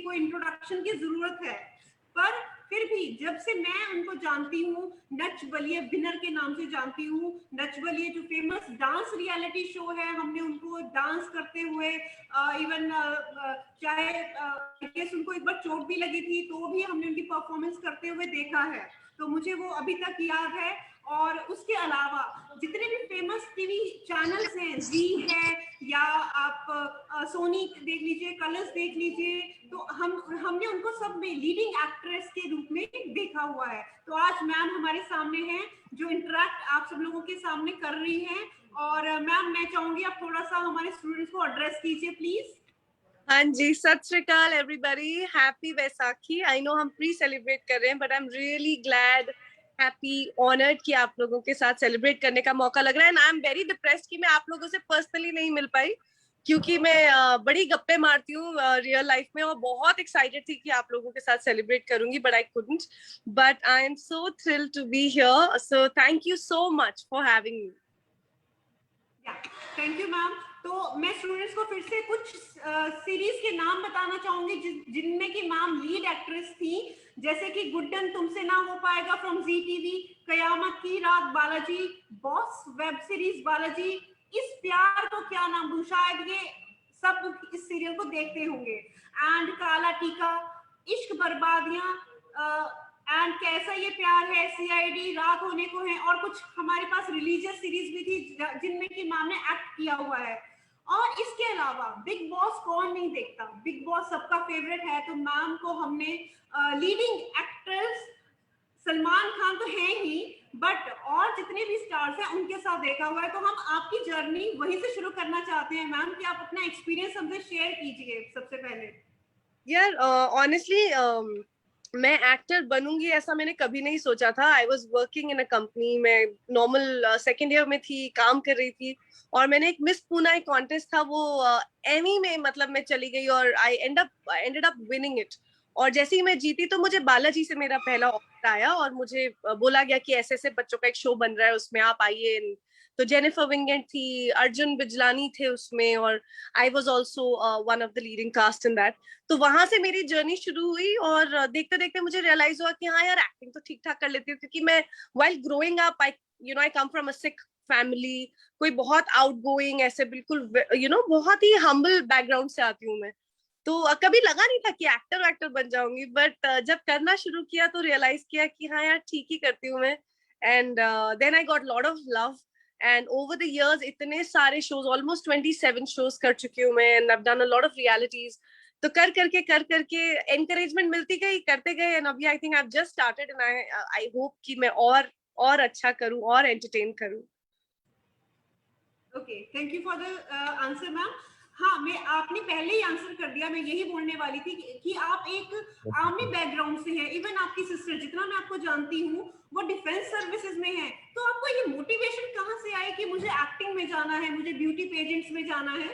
को इंट्रोडक्शन की जरूरत है, पर फिर भी जब से मैं उनको जानती हूँ, नच बलिए विनर के नाम से जानती हूँ, नच बलिए जो फेमस डांस रियलिटी शो है, हमने उनको डांस करते हुए इवन चाहे उनको एक बार चोट भी लगी थी तो भी हमने उनकी परफॉर्मेंस करते हुए देखा है, तो मुझे वो अभी तक याद है। और उसके अलावा जितने भी फेमस टीवी चैनल्स हैं, जी है या आप सोनी देख लीजिए, कलर्स देख लीजिए, तो हमने उनको सब में लीडिंग एक्ट्रेस के रूप में देखा हुआ है। तो आज मैम हमारे सामने हैं जो इंटरेक्ट आप सब लोगों के सामने कर रही हैं। और मैम मैं चाहूंगी आप थोड़ा सा हमारे स्टूडेंट्स को एड्रेस कीजिए प्लीज। हाँ जी, सत श्री अकाल everybody, happy Vaisakhi. I know हम प्री सेलिब्रेट कर रहे हैं, but I am really glad, happy, honoured कि आप लोगों के साथ सेलिब्रेट करने का मौका लग रहा है। And I am very depressed कि मैं आप लोगों से पर्सनली नहीं मिल पाई, क्योंकि मैं बड़ी गप्पे मारती हूँ रियल लाइफ में, और बहुत एक्साइटेड थी कि आप लोगों के साथ सेलिब्रेट करूंगी, but I couldn't. But I am so thrilled to be here, so thank you so much for having me. Thank you ma'am. तो मैं स्टूडेंट्स को फिर से कुछ सीरीज के नाम बताना चाहूंगी जिनमें की मैम लीड एक्ट्रेस थी, जैसे कि गुड्डन तुमसे ना हो पाएगा फ्रॉम जी टीवी, कयामत की रात Balaji, boss web series Balaji, इस प्यार को क्या नाम दूं, शायद ये सब इस सीरियल को देखते होंगे, एंड काला टीका, इश्क बर्बादियां, एंड कैसा ये प्यार है, सीआईडी, रात होने को है, और कुछ हमारे पास रिलीजियस सीरीज भी थी जिनमें की मैम ने एक्ट किया हुआ है। और इसके अलावा बिग बॉस कौन नहीं देखता, बिग बॉस सबका फेवरेट है, तो मैम को हमने लीडिंग एक्ट्रेस सलमान खान तो है ही, बट और जितने भी स्टार्स हैं उनके साथ देखा हुआ है। तो हम आपकी जर्नी वहीं से शुरू करना चाहते हैं मैम, कि आप अपना एक्सपीरियंस हमसे शेयर कीजिए सबसे पहले। यार ऑनेस्टली मैं एक्टर बनूंगी ऐसा मैंने कभी नहीं सोचा था। I was working in a company, मैं नॉर्मल सेकेंड ईयर में थी, काम कर रही थी, और मैंने एक मिस पूना एक कॉन्टेस्ट था, वो एमी में मतलब मैं चली गई, और I ended up winning it. और जैसे ही मैं जीती तो मुझे बालाजी से मेरा पहला ऑफर आया, और मुझे बोला गया कि ऐसे ऐसे बच्चों का एक शो बन रहा है, उसमें आप आइए। तो जेनिफर विंगेट थी, अर्जुन बिजलानी थे उसमें, और I was also one of the leading cast in that. तो वहां से मेरी जर्नी शुरू हुई, और देखते देखते मुझे रियलाइज हुआ कि हाँ यार, एक्टिंग तो ठीक ठाक कर लेती हूँ, क्योंकि मैं while growing up I come from a Sikh family, कोई बहुत आउटगोइंग ऐसे बिल्कुल बहुत ही हम्बल बैकग्राउंड से आती हूँ मैं। तो कभी लगा नहीं था कि एक्टर बन जाऊंगी, बट जब करना शुरू किया तो रियलाइज किया कि हाँ यार, ठीक ही करती हूँ मैं। And then I got lot of love, and over the years इतने सारे शोज, ऑलमोस्ट 27 शोज कर चुकी हूँ मैं, and I have done a lot of realities. तो कर करके एनकरेजमेंट मिलती गई, करते गए, एंड अभी I think I have just started, and I hope कि मैं और अच्छा करूं और एंटरटेन करूं। Okay, thank you for the answer ma'am. हाँ, मैं आपने पहले ही आंसर कर दिया, मैं यही बोलने वाली थी कि आप एक आर्मी बैकग्राउंड से हैं, इवन आपकी सिस्टर, जितना मैं आपको जानती हूँ, वो डिफेंस सर्विसेज में है। तो आपको ये मोटिवेशन कहाँ से आई कि मुझे एक्टिंग में जाना है, मुझे ब्यूटी पेजेंट्स में जाना है?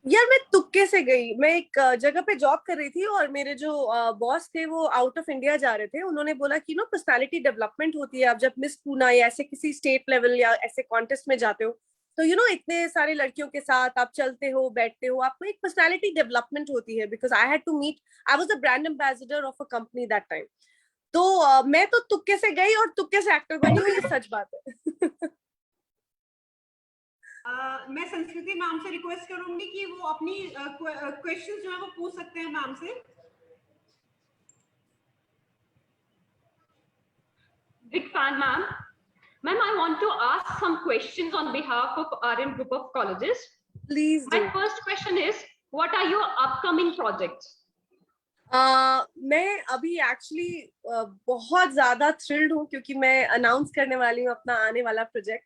यार मैं तुक्के से गई, मैं एक जगह पे जॉब कर रही थी, और मेरे जो बॉस थे वो आउट ऑफ इंडिया जा रहे थे। उन्होंने बोला कि पर्सनालिटी डेवलपमेंट होती है, आप जब मिस पूना या ऐसे किसी स्टेट लेवल या ऐसे कॉन्टेस्ट में जाते हो, तो इतने सारे लड़कियों के साथ आप चलते हो, बैठते हो, आपको एक पर्सनालिटी डेवलपमेंट होती है। Because I had to meet, I was the brand ambassador of a company that time. तो मैं तो तुक्के से गई और तुक्के से एक्टर बनी हूँ, ये सच बात है। मैं संस्कृति मैम से रिक्वेस्ट करूंगी कि वो अपनी क्वेश्चंस जो है वो पूछ सकते हैं मैम से। Big fan, ma'am. Ma'am, I want to ask some questions on behalf of RM Group of Colleges. Please do. My first question is, what are your upcoming projects? मैं अभी एक्चुअली बहुत ज्यादा थ्रिल्ड हूँ, क्योंकि मैं announce करने वाली हूँ अपना आने वाला प्रोजेक्ट।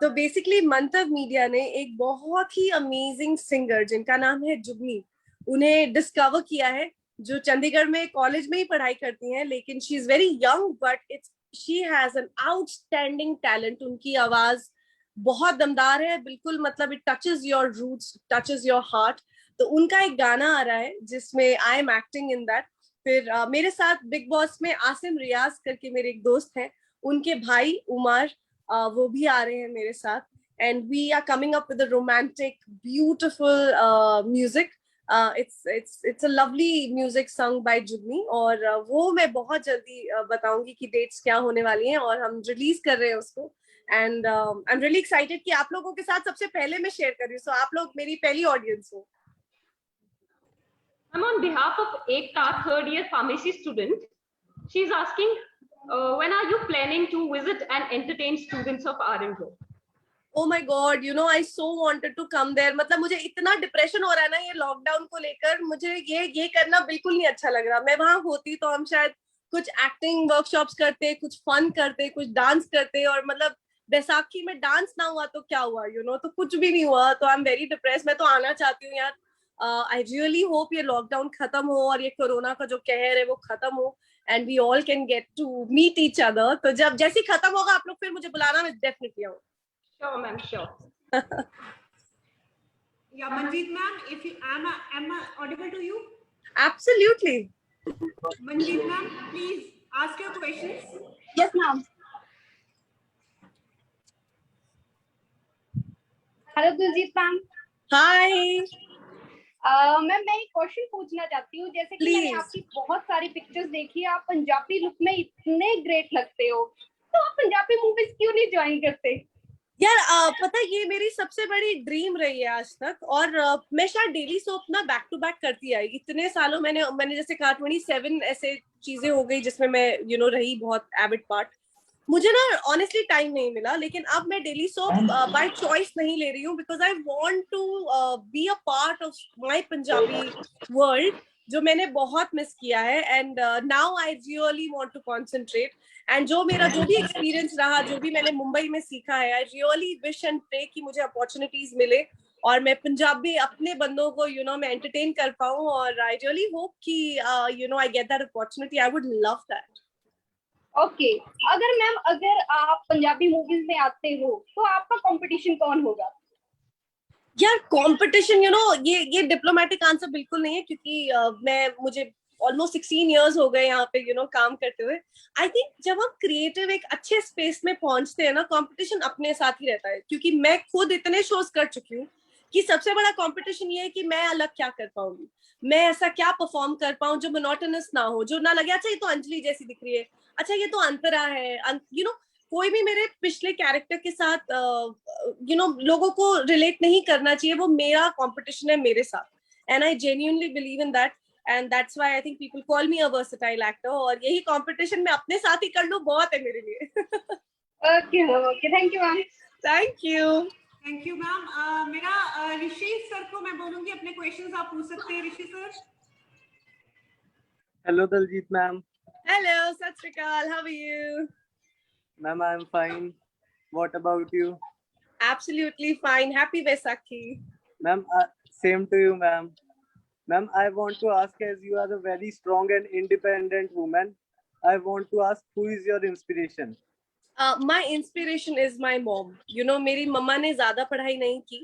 तो बेसिकली मंतव मीडिया ने एक बहुत ही अमेजिंग सिंगर जिनका नाम है जुगनी, उन्हें डिस्कवर किया है, जो चंडीगढ़ में कॉलेज में ही पढ़ाई करती हैं, लेकिन she is very young, but she has an outstanding talent. उनकी आवाज बहुत दमदार है, बिल्कुल मतलब it touches your roots, touches your heart. तो उनका एक गाना आ रहा है जिसमें I am acting in that. फिर मेरे साथ बिग बॉस में आसिम रियाज करके मेरे एक दोस्त हैं, उनके भाई उमर, वो भी आ रहे हैं मेरे साथ, and we are coming up with a romantic beautiful music it's a lovely music sung by Jugni, और वो मैं बहुत जल्दी बताऊंगी कि डेट्स क्या होने वाली हैं, और हम रिलीज कर रहे हैं उसको. And I am really excited कि आप लोगों के साथ सबसे पहले मैं शेयर कर रही हूँ, सो आप लोग मेरी पहली ऑडियंस हो. I'm on behalf of Ekta, third year pharmacy student. She's asking, when are you planning to visit and entertain students of RNGO? Oh my God, you know, I so wanted to come there. मतलब मुझे इतना depression हो रहा है ना ये lockdown को लेकर, मुझे ये करना बिल्कुल नहीं अच्छा लग रहा. मैं वहां होती तो हम शायद कुछ एक्टिंग वर्कशॉप्स करते, कुछ फन करते, कुछ डांस करते, और मतलब बैसाखी में डांस ना हुआ तो क्या हुआ, यू नो, तो कुछ भी नहीं हुआ. तो आई एम वेरी डिप्रेस. मैं तो आना चाहती हूँ यार. आई रियली होप ये लॉकडाउन खत्म हो और ये कोरोना का जो कहर है वो खत्म हो, and we all can get to meet each other. तो जब जैसे खत्म होगा आप लोग फिर मुझे बुलाना, मैं डेफिनेटली आऊँ. Sure, ma'am, sure. Yeah, Manjeet ma'am, if you am I audible to you? Absolutely. Manjeet ma'am, please ask your questions. Yes, ma'am. Hello, Diljit ma'am. Hi. Ma'am मैं एक क्वेश्चन पूछना चाहती हूँ. जैसे कि मैंने आपकी बहुत सारी पिक्चर्स देखी है, आप पंजाबी लुक में इतने ग्रेट लगते हो, तो आप पंजाबी मूवीज क्यों नहीं ज्वाइन करते? यार पता है ये मेरी सबसे बड़ी ड्रीम रही है आज तक, और मैं शायद डेली सोप ना बैक टू बैक करती आई इतने सालों. मैंने जैसे कहा 27 ऐसे चीजें हो गई जिसमें मैं रही बहुत एविड पार्ट. मुझे ना ऑनेस्टली टाइम नहीं मिला, लेकिन अब मैं डेली सोप बाय चॉइस नहीं ले रही हूँ, because I want to be a part of my Punjabi world, जो मैंने बहुत मिस किया है. And now I really want to concentrate. And जो भी एक्सपीरियंस रहा, जो भी मैंने मुंबई में सीखा है, I really wish and pray कि मुझे अपॉर्चुनिटीज मिले और मैं पंजाबी अपने बंदों को मैं एंटरटेन कर पाऊँ. और आई रियली होप कि I get that opportunity. I would love that. Okay, अगर आप पंजाबी मूवीज में आते हो तो आपका कंपटीशन कौन होगा? यार कंपटीशन ये डिप्लोमेटिक आंसर बिल्कुल नहीं है, क्योंकि मुझे ऑलमोस्ट 16 इयर्स हो गए यहाँ पे काम करते हुए. आई थिंक जब हम क्रिएटिव एक अच्छे स्पेस में पहुंचते हैं ना, कंपटीशन अपने साथ ही रहता है. क्योंकि मैं खुद इतने शोज कर चुकी हूँ कि सबसे बड़ा कंपटीशन ये है कि मैं अलग क्या कर पाऊंगी, मैं ऐसा क्या परफॉर्म कर पाऊं जो मोनोटोनस ना हो, जो ना लगे अच्छा ये तो अंजलि जैसी दिख रही है, अच्छा ये तो अंतरा है. कोई भी मेरे पिछले कैरेक्टर के साथ लोगों को रिलेट नहीं करना चाहिए. वो मेरा कंपटीशन है मेरे साथ, and I genuinely believe in that, and that's why I think people call me a versatile actor. और यही कंपटीशन मैं अपने साथ ही कर लूं बहुत है मेरे लिए. Okay, thank you ma'am. Thank you ma'am. मेरा ऋषि सर को मैं बोलूंगी अपने क्वेश्चंस आप पूछ सकते हैं. Rishi sir. Hello Daljeet ma'am. Hello, सत श्री अकाल. How are you? Ma'am, I'm fine. What about you? Absolutely fine. Happy Vaisakhi. Ma'am, same to you, ma'am. Ma'am, I want to ask, as you are a very strong and independent woman, I want to ask, who is your inspiration? My inspiration is my mom. मेरी मम्मा ने ज्यादा पढ़ाई नहीं की.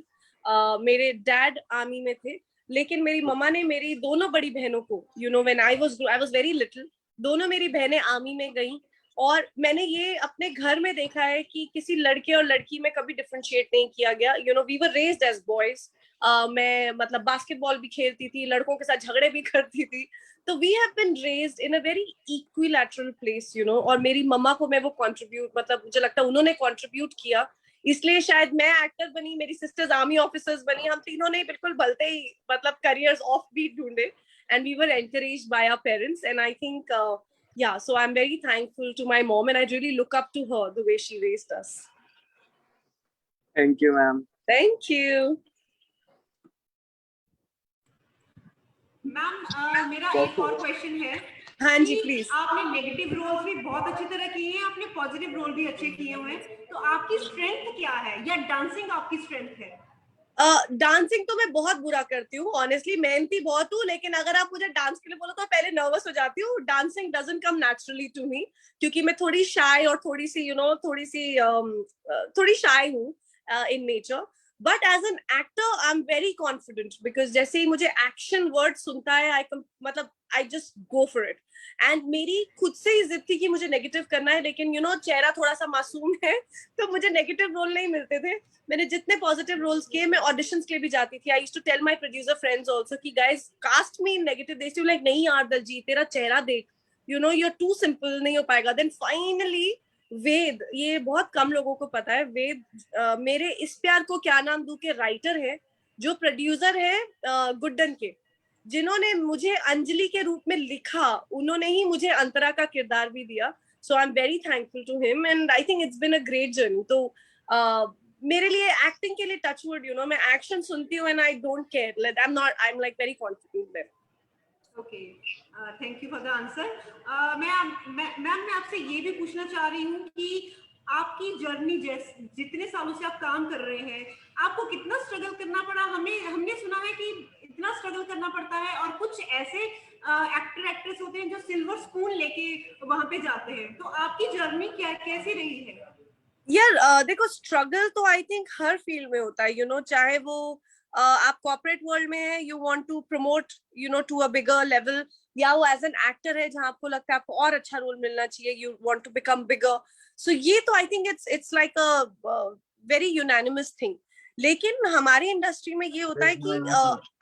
मेरे dad army में थे, लेकिन मेरी मम्मा ने मेरी दोनों बड़ी बहनों को when I was very little, दोनों मेरी बहनें आर्मी में गईं. और मैंने ये अपने घर में देखा है कि किसी लड़के और लड़की में कभी डिफरेंशिएट नहीं किया गया. We were raised as boys. मैं मतलब बास्केटबॉल भी खेलती थी, लड़कों के साथ झगड़े भी करती थी. तो we have been raised in a very equilateral place. और मेरी मम्मा को मैं वो कंट्रीब्यूट, मतलब मुझे लगता है उन्होंने कंट्रीब्यूट किया, इसलिए शायद मैं एक्टर बनी, मेरी सिस्टर्स आर्मी ऑफिसर्स बनी. हम तीनों ने बिल्कुल भलते ही मतलब करियर्स ऑफ बीट ढूंढे, and we were encouraged by our parents. And I think yeah, so I'm very thankful to my mom, and I really look up to her the way she raised us. Thank you, ma'am. Thank you. Ma'am मेरा एक और question है. हाँ जी, please. आपने negative roles भी बहुत अच्छी तरह किए हैं, आपने पॉजिटिव रोल भी अच्छे किए हुए हैं, तो आपकी स्ट्रेंथ क्या है, या डांसिंग आपकी स्ट्रेंथ है? डांसिंग तो मैं बहुत बुरा करती हूँ, ऑनेस्टली मेहनती बहुत हूँ, लेकिन अगर आप मुझे डांस के लिए बोलो तो पहले नर्वस हो जाती हूँ. Dancing doesn't come naturally to me, क्योंकि मैं थोड़ी शाय और थोड़ी शाय हूँ in nature. But as an actor I am very confident, because जैसे ही मुझे एक्शन वर्ड सुनता है, मतलब I just go for it. And मेरी खुद से ही जिद थी कि मुझे नेगेटिव करना है, लेकिन चेहरा थोड़ा सा मासूम है तो मुझे नेगेटिव रोल नहीं मिलते थे. मैंने जितने पॉजिटिव रोल्स किए, मैं ऑडिशंस के लिए भी जाती थी. I used to tell my producer friends also कि guys cast me in negative. They used to like, नहीं यार दलजीत, तेरा चेहरा देख, यू आर टू सिंपल, नहीं हो पाएगा. देन फाइनली वेद, ये बहुत कम लोगों को पता है, वेद मेरे इस प्यार को क्या नाम दूं के राइटर है, जो प्रोड्यूसर है गुड्डन के, जिन्होंने मुझे अंजलि के रूप में लिखा, उन्होंने ही मुझे अंतरा का किरदार भी दिया. So I am very thankful to him and I think it's been a great journey. तो मेरे लिए एक्टिंग के लिए टचवुड, मैं एक्शन सुनती हूँ and I don't care, I am like very confident there. Okay, thank you for the answer. Ma'am मैं आपसे ये भी पूछना चाह रही हूँ कि आपकी जर्नी, जितने सालों से आप काम कर रहे हैं, आपको कितना स्ट्रगल करना पड़ा? हमने सुना है कि इतना स्ट्रगल करना पड़ता है, और कुछ ऐसे एक्टर एक्ट्रेस होते हैं जो सिल्वर स्पून लेके वहां पे जाते हैं. तो आपकी जर्नी कैसी रही है? यार देखो, स्ट्रगल तो आई थिंक हर फील्ड में होता है, चाहे वो आप कॉर्पोरेट वर्ल्ड में है, you want to promote to a bigger level, या वो एज एन एक्टर है जहां आपको लगता है आपको और अच्छा रोल मिलना चाहिए, you want to become bigger. So ये तो I think it's like a very unanimous thing. लेकिन हमारी इंडस्ट्री में ये होता है कि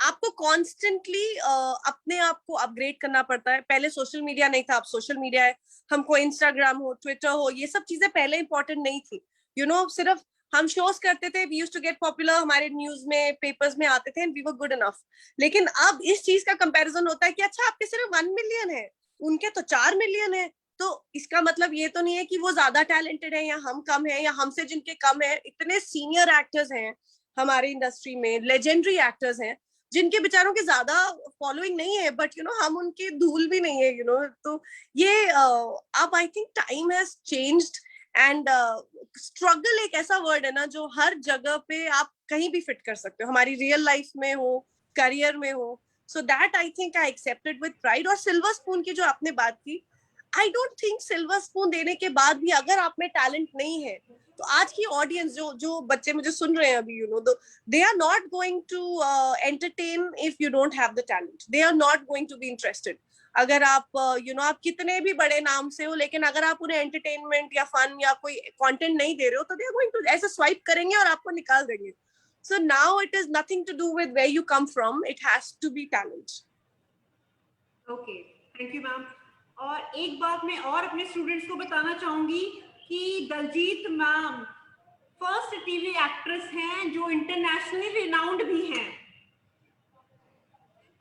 आपको कॉन्स्टेंटली अपने आप को अपग्रेड करना पड़ता है. पहले सोशल मीडिया नहीं था, अब सोशल मीडिया है. हमको इंस्टाग्राम हो, ट्विटर हो, ये सब चीजें पहले इंपॉर्टेंट नहीं थी. सिर्फ हम शोज करते थे, we used to get popular, हमारे न्यूज में, पेपर्स में आते थे and we were good enough. लेकिन अब इस चीज का कंपैरिजन होता है कि अच्छा, आपके सिर्फ 1 मिलियन है, उनके तो 4 मिलियन है. तो इसका मतलब ये तो नहीं है कि वो ज्यादा टैलेंटेड है या हम कम है, या हमसे जिनके कम है. इतने सीनियर एक्टर्स हैं हमारे इंडस्ट्री में, लेजेंडरी एक्टर्स हैं, जिनके बेचारों के ज्यादा फॉलोइंग नहीं है, बट हम उनकी धूल भी नहीं है. तो ये अब I think time has changed and struggle एक ऐसा वर्ड है ना जो हर जगह पे आप कहीं भी फिट कर सकते हो, हमारी रियल लाइफ में हो, करियर में हो. So that I think I accepted with pride. और सिल्वर स्पून की जो आपने बात की, I don't think silver spoon देने के बाद भी अगर आप में टैलेंट नहीं है, तो आज की ऑडियंस, जो बच्चे मुझे सुन रहे हैं अभी, they are not going to entertain if you don't have the talent. They are not going to be interested. अगर आप आप कितने भी बड़े नाम से हो, लेकिन अगर आप उन्हें एंटरटेनमेंट या फन या कोई कंटेंट नहीं दे रहे हो, तो दे आर गोइंग टू ऐसे स्वाइप करेंगे और आपको निकाल देंगे. So now it is nothing to do with where you come from, it has to be talent. Okay, thank you ma'am. और एक बात मैं और अपने स्टूडेंट्स को बताना चाहूंगी कि Daljeet ma'am first TV actress हैं जो इंटरनेशनली रिनाउंड भी हैं.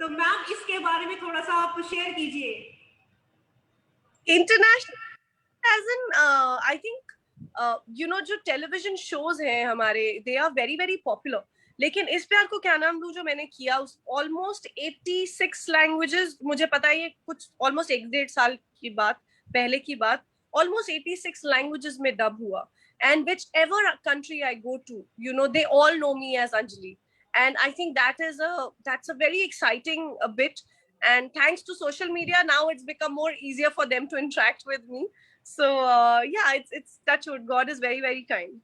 तो मैम इसके बारे में थोड़ा सा आप शेयर कीजिए. International as in I think जो टेलीविजन शोज हैं हमारे, they are very very popular. लेकिन इस प्यार को क्या नाम दूं जो मैंने किया, उस ऑलमोस्ट 86 लैंग्वेजेस, मुझे पता है ये कुछ ऑलमोस्ट 1-1.5 साल की बात, पहले की बात, ऑलमोस्ट 86 लैंग्वेजेस में डब हुआ. And whichever country I go to, they all know me as Anjali. And I think that's a very exciting bit. And thanks to social media, now it's become more easier for them to interact with me. So yeah, it's touchwood. God is very, very kind.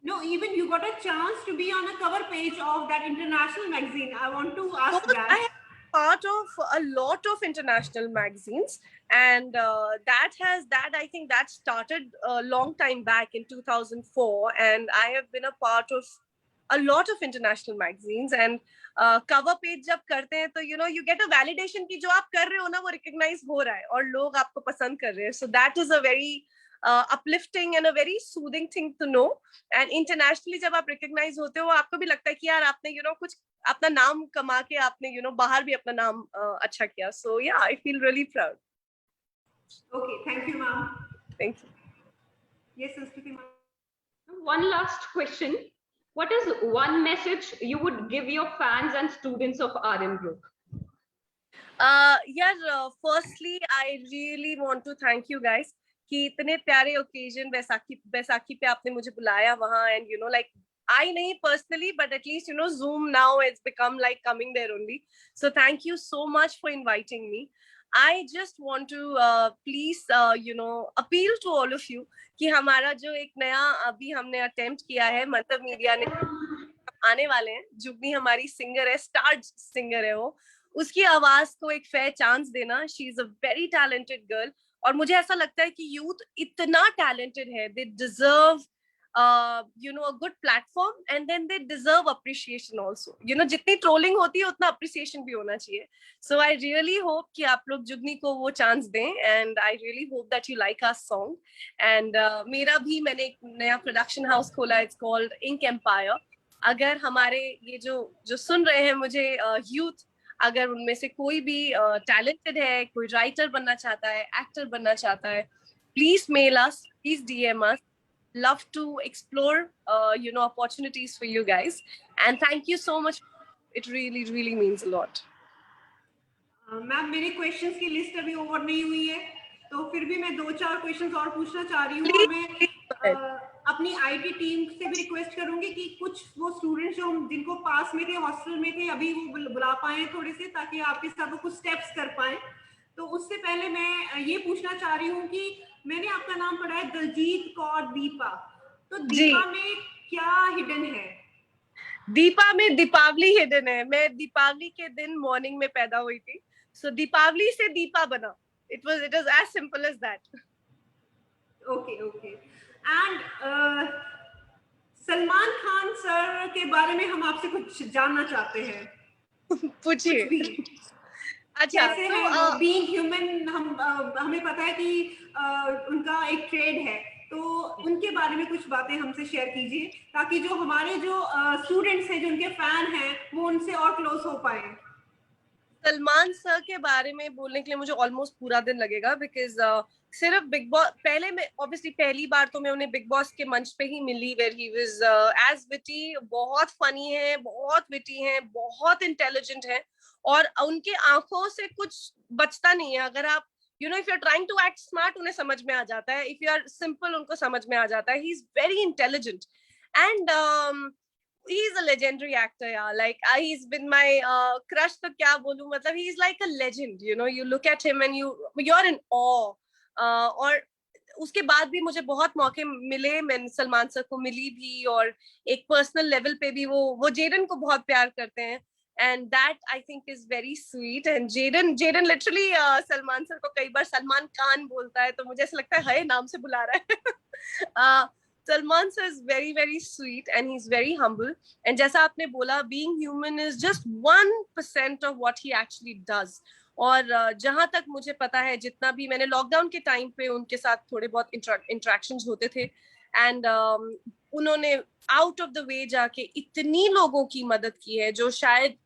No, even you got a chance to be on a cover page of that international magazine. I want to ask that. I am part of a lot of international magazines, and I think that started a long time back in 2004, and I have been a part of a lot of international magazines. And cover page जब करते हैं तो you get a validation कि जो आप कर रहे हो ना वो recognize हो रहा है और लोग आपको पसंद कर रहे हैं. So that is a very uplifting and a very soothing thing to know. And internationally जब आप recognize होते हो, आपको भी लगता है कि यार आपने कुछ अपना नाम कमा के आपने बाहर भी अपना नाम अच्छा किया. So yeah, I feel really proud. Okay, thank you ma'am. Thank you. Yes, Sanskruti ma'am. One last question. What is one message you would give your fans and students of RM Group? Firstly, I really want to thank you guys कि इतने प्यारे occasion Baisakhi पे आपने मुझे बुलाया वहाँ. And like I नहीं personally, but at least Zoom now it's become like coming there only. So thank you so much for inviting me. I just want to please appeal to all of you कि हमारा जो एक नया अभी हमने attempt किया है, मतलब मीडिया ने आने वाले हैं, जुगनी हमारी सिंगर है, स्टार सिंगर है वो, उसकी आवाज को एक फेयर चांस देना. She is a very talented girl. और मुझे ऐसा लगता है कि यूथ इतना टैलेंटेड है, they deserve a good platform, and then they deserve appreciation also. जितनी ट्रोलिंग होती है उतना अप्रिसिएशन भी होना चाहिए. So I really hope कि आप लोग जुगनी को वो चांस दें, and I really hope that you like our song. And मैंने एक नया प्रोडक्शन हाउस खोला, it's called Ink Empire. अगर हमारे ये जो सुन रहे हैं मुझे यूथ, अगर उनमें से कोई भी टैलेंटेड है, कोई राइटर बनना चाहता है, एक्टर बनना चाहता है, please mail us, please DM us. Love to explore opportunities for you guys, and thank you so much. It really means a lot. Ma'am मेरे क्वेश्चंस की लिस्ट अभी ओवर नहीं हुई है, तो फिर भी मैं 2-4 क्वेश्चंस और पूछना चाह रही हूँ. और मैं अपनी आईटी टीम से भी रिक्वेस्ट करूंगी कि कुछ वो स्टूडेंट्स जो जिनको पास में थे, हॉस्टल में थे, अभी वो बुला पाए थोड़े से, ताकि आपके साथ वो कुछ स्टेप्स कर पाए. तो उससे पहले मैं ये पूछना चाह रही हूँ कि मैंने आपका नाम पढ़ा है दलजीत कौर दीपा, तो दीपा में क्या हिडन है? दीपा में दीपावली हिडन है. मैं दीपावली के दिन मॉर्निंग में पैदा हुई थी, सो दीपावली से दीपा बना. It was as simple as that. Okay. And Salman Khan sir के बारे में हम आपसे कुछ जानना चाहते हैं. पूछिए. अच्छा, तो बीइंग ह्यूमन हमें पता है कि उनका एक ट्रेड है, तो उनके बारे में कुछ बातें हमसे शेयर कीजिए, ताकि जो हमारे जो स्टूडेंट्स हैं, जो उनके फैन हैं, वो उनसे और क्लोज हो पाए. सलमान सर के बारे में बोलने के लिए मुझे ऑलमोस्ट पूरा दिन लगेगा, बिकॉज सिर्फ बिग बॉस पहले मैं ऑब्वियसली पहली बार तो मैं उन्हें बिग बॉस के मंच पे ही मिली, where he was as witty. बहुत फनी है, बहुत विटी है, बहुत इंटेलिजेंट है, और उनके आंखों से कुछ बचता नहीं है. अगर आप if you're trying to act smart, उन्हें समझ में आ जाता है. if you are simple, उनको समझ में आ जाता है. He's very intelligent, and he's a legendary actor. Yeah, like he's been my crush. तो क्या बोलूं, मतलब he's like a legend. You look at him and you're in awe. और उसके बाद भी मुझे बहुत मौके मिले, मैं सलमान सर को मिली भी, और एक पर्सनल लेवल पे भी वो जेडन को बहुत प्यार करते हैं, and that I think is very sweet. And Jaden literally Salman sir को कई बार सलमान खान बोलता है, तो मुझे ऐसा लगता है हाय नाम से बुला रहा है. Salman sir is very sweet, and he's very humble. And जैसा आपने बोला, being human is just 1% of what he actually does. और जहां तक मुझे पता है, जितना भी मैंने लॉकडाउन के टाइम पे उनके साथ थोड़े बहुत इंटरेक्शंस होते थे, एंड उन्होंने आउट ऑफ द वे जाके इतनी लोगों की मदद की है जो शायद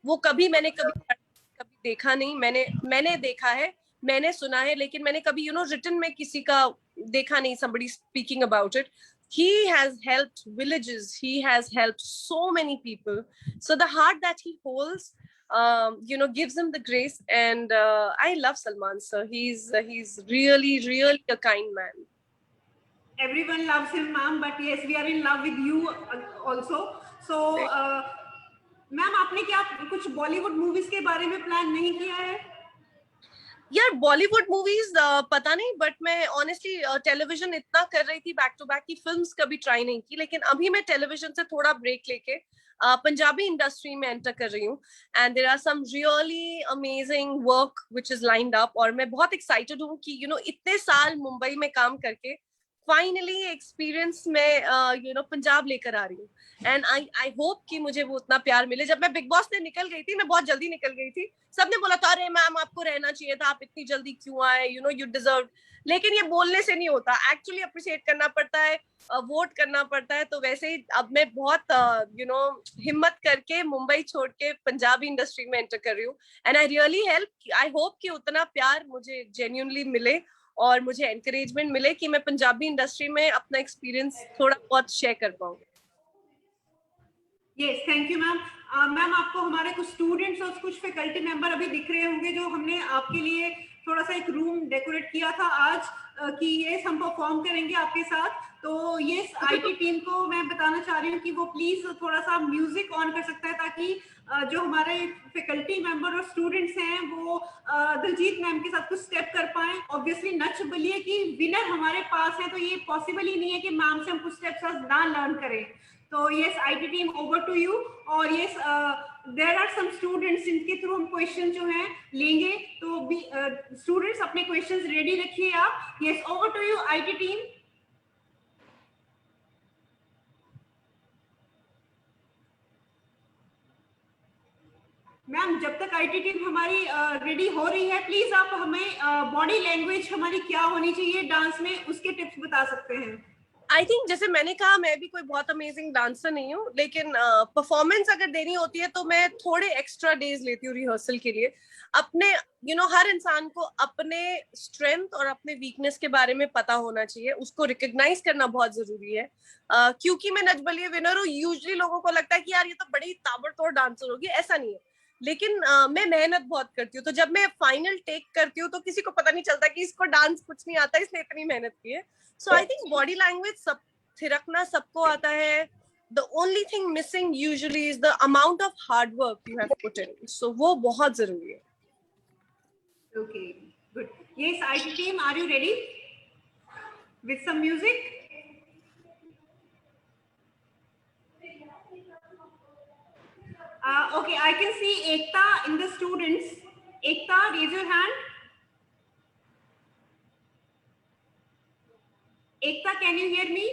वो मैंने कभी देखा नहीं. मैंने देखा है, मैंने सुना है, लेकिन मैंने कभी रिटन में किसी का देखा नहीं, somebody speaking about it. He has helped villages, he has helped so many people, so the heart that he holds gives him the grace. And I love Salman sir. He's really a kind man. Everyone loves him, ma'am, but yes, we are in love with you also. So ma'am आपने क्या कुछ Bollywood movies के बारे में plan नहीं किया है? यार बॉलीवुड मूवीज पता नहीं, बट मैं ऑनेस्टली टेलीविजन इतना कर रही थी बैक टू बैक की फिल्म्स कभी ट्राई नहीं की. लेकिन अभी मैं टेलीविजन से थोड़ा ब्रेक लेके पंजाबी इंडस्ट्री में एंटर कर रही हूँ, and there are some really amazing work which is lined up. और मैं बहुत एक्साइटेड हूँ कि इतने साल मुंबई में काम करके फाइनली एक्सपीरियंस में पंजाब लेकर आ रही हूँ. एंड आई होप कि मुझे वो उतना प्यार मिले. जब मैं बिग बॉस से निकल गई थी, मैं बहुत जल्दी निकल गई थी, सबने बोला था अरे मैम आपको रहना चाहिए था, आप इतनी जल्दी क्यों आए, यू डिजर्व. लेकिन ये बोलने से नहीं होता, एक्चुअली अप्रिशिएट करना पड़ता है, वोट करना पड़ता है. तो वैसे ही अब मैं बहुत हिम्मत करके मुंबई छोड़ के पंजाबी इंडस्ट्री में एंटर कर रही हूँ. एंड आई होप कि उतना प्यार मुझे जेन्युइनली मिले और मुझे एनकरेजमेंट मिले कि मैं पंजाबी इंडस्ट्री में अपना एक्सपीरियंस थोड़ा बहुत शेयर कर पाऊँ. Yes, thank you ma'am. Ma'am आपको हमारे कुछ स्टूडेंट्स और कुछ फैकल्टी मेंबर अभी दिख रहे होंगे, जो हमने आपके लिए थोड़ा सा एक रूम डेकोरेट किया था आज कि ये हम परफॉर्म करेंगे आपके साथ. तो ये आईटी टीम को मैं बताना चाह रही हूँ कि वो प्लीज थोड़ा सा म्यूजिक ऑन कर सकता है, ताकि जो हमारे फैकल्टी मेंबर और स्टूडेंट्स हैं वो दलजीत मैम के साथ कुछ स्टेप कर पाए. ऑब्वियसली नच बलिए कि विनर हमारे पास है, तो ये पॉसिबल ही नहीं है कि मैम से हम कुछ स्टेप्स ना लर्न करें. तो yes, IT team over to you. और yes there are some students जिनके थ्रू हम क्वेश्चन जो हैं लेंगे, तो भी स्टूडेंट्स अपने क्वेश्चंस रेडी रखिए आप. Yes, over to you IT team. Ma'am, जब तक आईटी टीम हमारी रेडी हो रही है, प्लीज आप हमें बॉडी लैंग्वेज हमारी क्या होनी चाहिए डांस में, उसके टिप्स बता सकते हैं. आई थिंक जैसे मैंने कहा, मैं भी कोई बहुत अमेजिंग डांसर नहीं हूँ, लेकिन परफॉर्मेंस अगर देनी होती है तो मैं थोड़े एक्स्ट्रा डेज लेती हूँ रिहर्सल के लिए. अपने हर इंसान को अपने स्ट्रेंथ और अपने वीकनेस के बारे में पता होना चाहिए, उसको रिकॉग्नाइज करना बहुत जरूरी है. क्योंकि मैं नच बलिए विनर हूँ, यूजुअली लोगों को लगता है कि यार ये तो बड़ी ताबड़तोड़ डांसर होगी. ऐसा नहीं है, लेकिन मैं मेहनत बहुत करती हूँ. तो जब मैं फाइनल टेक करती हूँ तो किसी को पता नहीं चलता कि इसको डांस कुछ नहीं आता, इसने इतनी मेहनत की है. सो आई थिंक बॉडी लैंग्वेज सब थिरकना सबको आता है. The only thing missing usually is the amount of hard work you have put in. So वो बहुत जरूरी है. Okay, good. Yes, IT team, are you ready with some music? Okay, I can see Ekta in the students. Ekta, raise your hand. Ekta, can you hear me?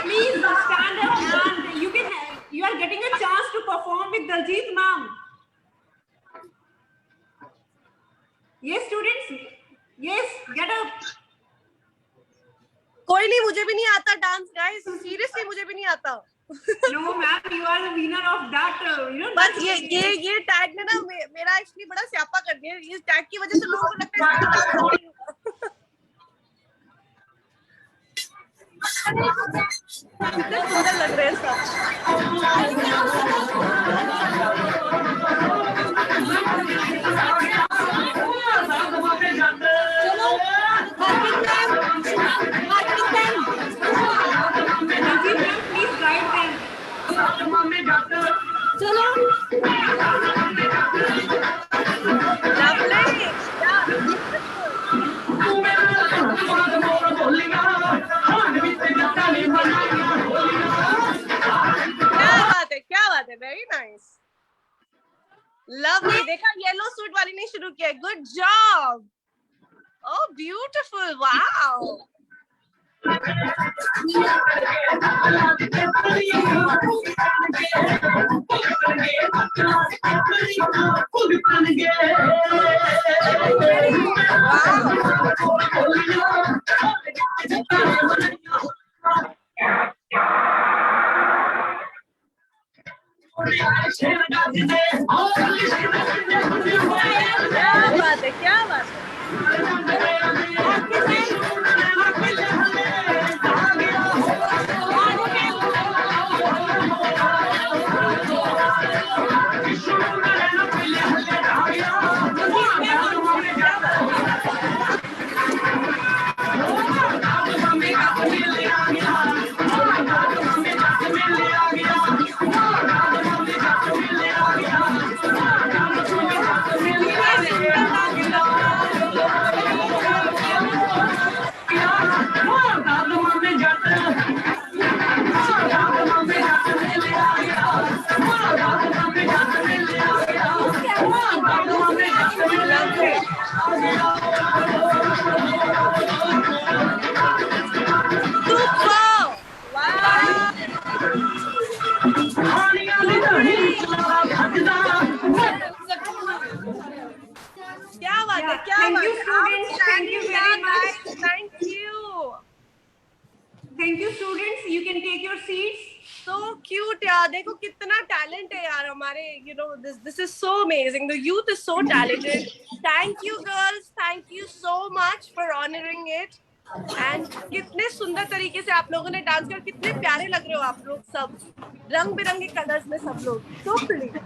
Please stand up and you are getting a chance to perform with Daljit ma'am. Yes, students. Yes, get up. कोई नहीं, मुझे भी नहीं आता dance guys, seriously मुझे भी नहीं आता. No ma'am, you are the winner of that. बस ये टैग ने ना मेरा एक्चुअली बड़ा स्यापा कर दिया. इस टैग की वजह से लोगों को लगता है कितने सुंदर लग रहे हैं please guide them. क्या बात है, वेरी नाइस, लवली. देखा, येलो सूट वाली ने शुरू किया. Good job. Oh beautiful, wow. क्या बात है. Thank you, students. Thank you very much. Thank you. Thank you, students. You can take your seats. So cute यार. देखो कितना talent है यार हमारे. This is so amazing. The youth is so talented. Thank you, girls. Thank you so much for honoring it. And कितने सुंदर तरीके से आप लोगों ने डांस किया, कितने प्यारे लग रहे हो आप लोग सब, रंग बिरंगे कलर्स में सब लोग, सो प्रिटी।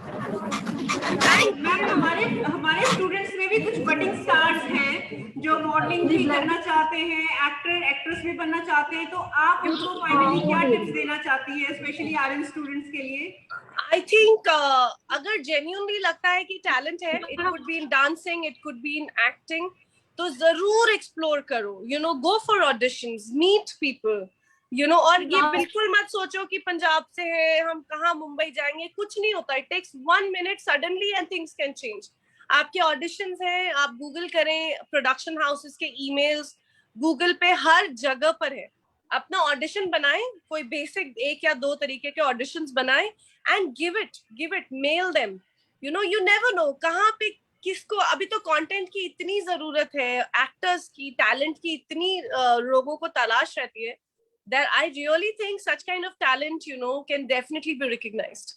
मैम हमारे स्टूडेंट्स में भी कुछ बडिंग स्टार्स हैं जो मॉडलिंग भी करना चाहते हैं, एक्टर एक्ट्रेस भी बनना चाहते हैं, तो आप उनको फाइनली क्या टिप्स देना चाहती है, स्पेशली आर्यन स्टूडेंट्स के लिए? आई थिंक अगर जेन्युइनली लगता है कि टैलेंट है, it could be in dancing, it could be in acting, तो जरूर एक्सप्लोर करो, you know, go for auditions, meet people, you know. और ये बिल्कुल मत सोचो कि पंजाब से है, हम कहाँ मुंबई जाएंगे, कुछ नहीं होता। It takes 1 minute suddenly and things can change. आपके ऑडिशंस हैं, आप गूगल करें, प्रोडक्शन हाउसेस के ईमेल्स गूगल पे हर जगह पर है। अपना ऑडिशन बनाएं, कोई बेसिक 1 या 2 तरीके के ऑडिशंस बनाएं and give it, mail them, you know, you never know कहाँ पे किसको। अभी तो कंटेंट की इतनी जरूरत है, एक्टर्स की, टैलेंट की इतनी लोगों को तलाश रहती है, that I really think such kind of talent, you know, can definitely be recognized.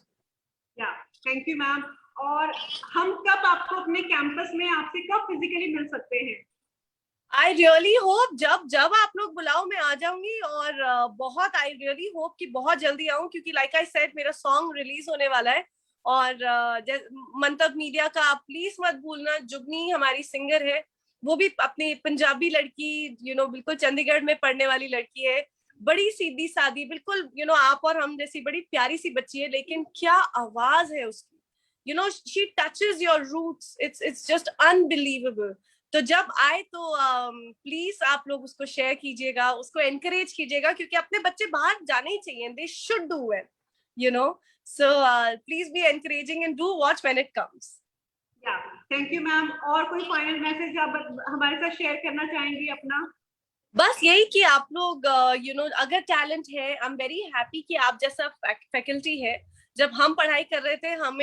Yeah, thank you ma'am. और हम कब आपको अपने कैंपस में आपसे कब फिजिकली मिल सकते हैं? I really hope जब आप लोग बुलाओ मैं आ जाऊंगी, और बहुत I really hope कि बहुत जल्दी आऊं, क्योंकि like I said मेरा सॉन्ग रिलीज होने वाला है। और मंतव मीडिया का आप प्लीज मत भूलना, जुगनी हमारी सिंगर है, वो भी अपनी पंजाबी लड़की, यू नो, बिल्कुल चंडीगढ़ में पढ़ने वाली लड़की है, बड़ी सीधी सादी, बिल्कुल यू नो आप और हम जैसी बड़ी प्यारी सी बच्ची है, लेकिन क्या आवाज है उसकी, you know, she touches your roots, it's just unbelievable. तो जब आए तो प्लीज आप लोग उसको शेयर कीजिएगा, उसको एनकरेज कीजिएगा, क्योंकि अपने बच्चे बाहर जाने ही चाहिए, they should do it, you know, so please be encouraging and do watch when it comes. Yeah, thank you ma'am. और कोई फाइनल मैसेज आप हमारे साथ शेयर करना चाहेंगी अपना? बस यही कि आप लोग यू नो अगर टैलेंट है, आई एम वेरी हैप्पी कि आप जैसा फैकल्टी है। जब हम पढ़ाई कर रहे थे, हम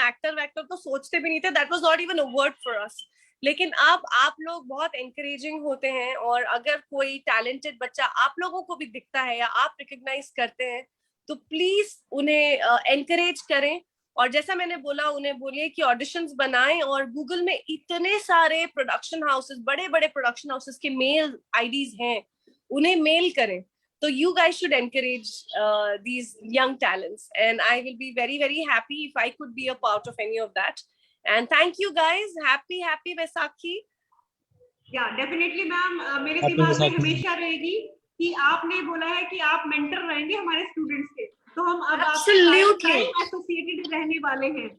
एक्टर वैक्टर तो सोचते भी नहीं थे, that was not even a word for us. लेकिन अब आप लोग बहुत एनकरेजिंग होते हैं, और अगर कोई टैलेंटेड बच्चा आप लोगों को भी दिखता है या आप रिकॉग्नाइज करते हैं, तो प्लीज उन्हें एनकरेज करें। और जैसा मैंने बोला, उन्हें बोलिए कि ऑडिशंस बनाएं, और गूगल में इतने सारे प्रोडक्शन हाउसेस, बड़े बड़े प्रोडक्शन हाउसेस के मेल आईडीज हैं, उन्हें मेल करें। तो you guys should encourage these young talents, and I will be very very happy if I could be a part of any of that. And thank you guys. Happy Vaisakhi. Yeah, definitely ma'am. मेरे दिमाग में हमेशा रहेगी कि आपने बोला है कि आप मेंटर रहेंगे हमारे स्टूडेंट्स के, तो हम अब आपसे एसोसिएटेड रहने वाले हैं।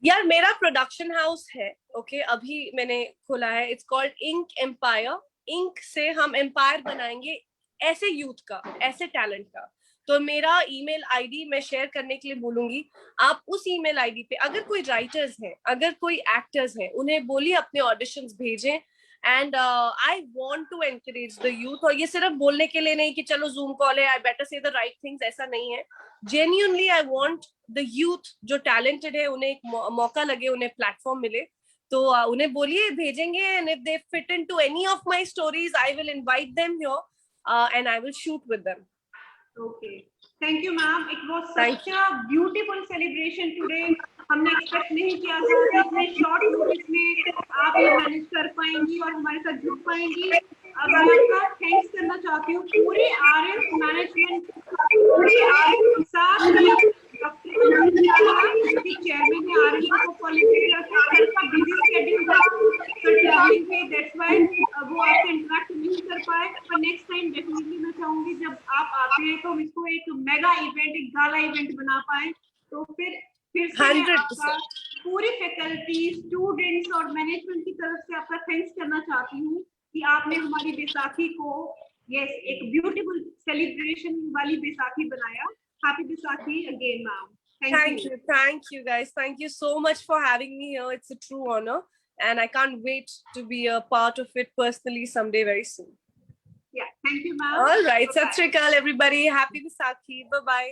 यार मेरा प्रोडक्शन हाउस है, ओके, अभी मैंने खोला है, it's called Ink Empire. Ink से हम एम्पायर बनाएंगे, ऐसे यूथ का, ऐसे टैलेंट का। तो मेरा ईमेल आईडी मैं शेयर करने के लिए बोलूंगी, आप उस ईमेल आईडी पे अगर कोई राइटर्स हैं, अगर कोई एक्टर्स हैं, उन्हें बोलिए अपने ऑडिशंस भेजें। And I want to encourage the youth, और ये सिर्फ बोलने के लिए नहीं कि चलो जूम कॉल है, आई बेटर से द राइट थिंग्स, ऐसा नहीं है। Genuinely I want the youth जो टैलेंटेड है, उन्हें एक मौका लगे, उन्हें प्लेटफॉर्म मिले। तो उन्हें बोलिए, भेजेंगे, and if they fit into any of my stories, I will invite them here and I will shoot with them. Okay, thank you ma'am. It was such a beautiful celebration today. हमने expect नहीं किया था कि इतने short notice में आप ये manage कर पाएंगी और हमारे साथ जुड़ पाएंगी। अब मैं आपका थैंक्स करना चाहती हूँ पूरे आर्यन मैनेजमेंट, पूरे आर्यन साथ ही चेयरमैन ने आर्यन को क्वालिफाई करके सबका बिजी शेड्यूल था, तो ट्रैवलिंग पे, दैट्स व्हाई वो आपसे इंटरेक्ट नहीं कर पाए। पर नेक्स्ट टाइम डेफिनेटली मैं चाहूंगी जब आप आते हैं तो हम इसको एक मेगा इवेंट, एक गाला इवेंट बना पाए। तो फिर से आपका पूरी फैकल्टी, स्टूडेंट्स और मैनेजमेंट की तरफ से आपका थैंक्स करना चाहती हूँ कि आपने हमारी बैसाखी को एक ब्यूटीफुल सेलिब्रेशन वाली बैसाखी बनाया। Happy Vaisakhi again, ma'am. Thank you guys. Thank you so much for having me here. It's a true honor, and I can't wait to be a part of it personally someday very soon. Yeah, thank you, ma'am. All right, Sat Sri Akal, everybody. Happy Vaisakhi. Bye bye.